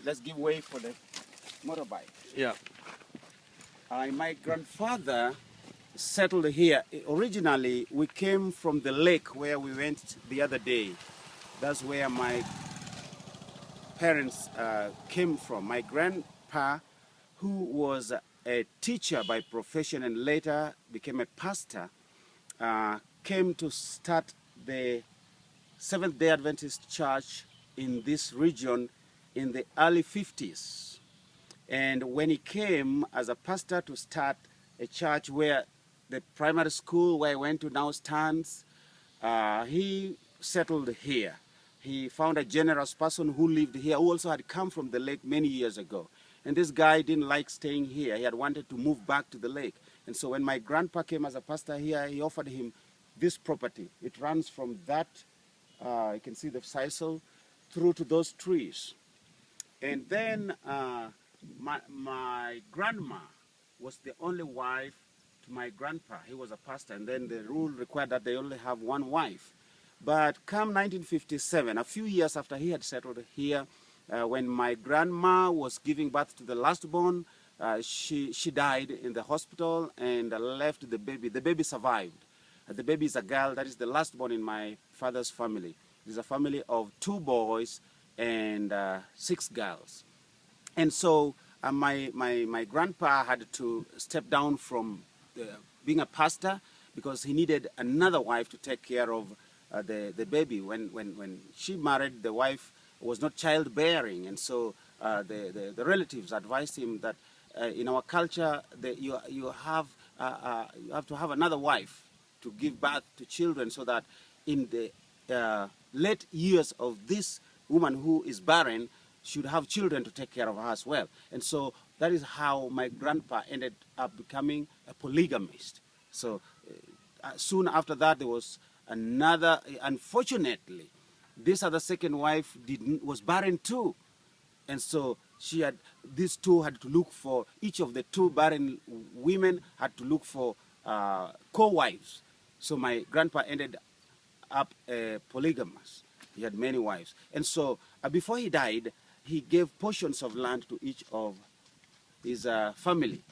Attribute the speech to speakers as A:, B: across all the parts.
A: let's give way for the motorbike.
B: Yeah.
A: My grandfather settled here. Originally, we came from the lake where we went the other day. That's where my parents came from. My grandpa, who was a teacher by profession and later became a pastor, came to start the Seventh-day Adventist Church in this region in the early 50s. And when he came as a pastor to start a church where the primary school where I went to now stands, he settled here. He found a generous person who lived here, who also had come from the lake many years ago. And this guy didn't like staying here. He had wanted to move back to the lake. And so when my grandpa came as a pastor here, he offered him this property. It runs from that, you can see the sisal, through to those trees. And then my grandma was the only wife to my grandpa. He was a pastor, and then the rule required that they only have one wife. But come 1957, a few years after he had settled here, when my grandma was giving birth to the last born, she died in the hospital and left the baby. The baby survived. The baby is a girl. That is the last born in my father's family. It is a family of 2 boys and 6 girls. And so my grandpa had to step down from being a pastor because he needed another wife to take care of the baby. When she married, the wife was not childbearing, and so the relatives advised him that in our culture you have to have another wife to give birth to children, so that in the late years of this woman who is barren should have children to take care of her as well. And so that is how my grandpa ended up becoming a polygamist. So soon after that, there was another. Unfortunately, this other second wife was barren too, and so these two had to look for, each of the 2 barren women had to look for co-wives. So my grandpa ended up polygamous. He had many wives, and so before he died, he gave portions of land to each of his family.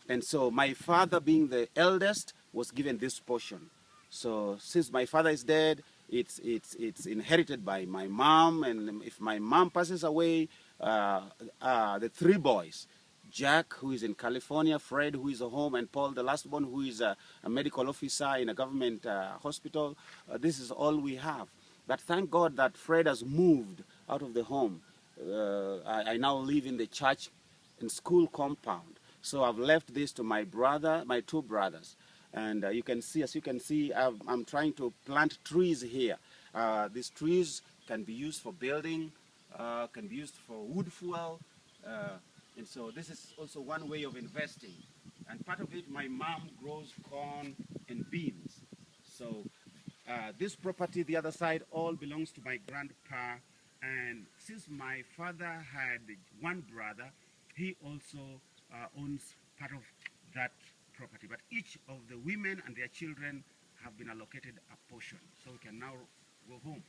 A: And so my father, being the eldest, was given this portion. So since my father is dead, it's inherited by my mom, and if my mom passes away, the 3 boys, Jack, who is in California, Fred, who is at home, and Paul, the last one, who is a medical officer in a government hospital, this is all we have. But thank God that Fred has moved out of the home. I now live in the church and school compound. So I've left this to my brother, my 2 brothers. And as you can see, I'm trying to plant trees here. These trees can be used for building, can be used for wood fuel. And so this is also one way of investing. And part of it, my mom grows corn and beans. So this property, the other side, all belongs to my grandpa. And since my father had 1 brother, he also owns part of that property. But each of the women and their children have been allocated a portion. So we can now go home.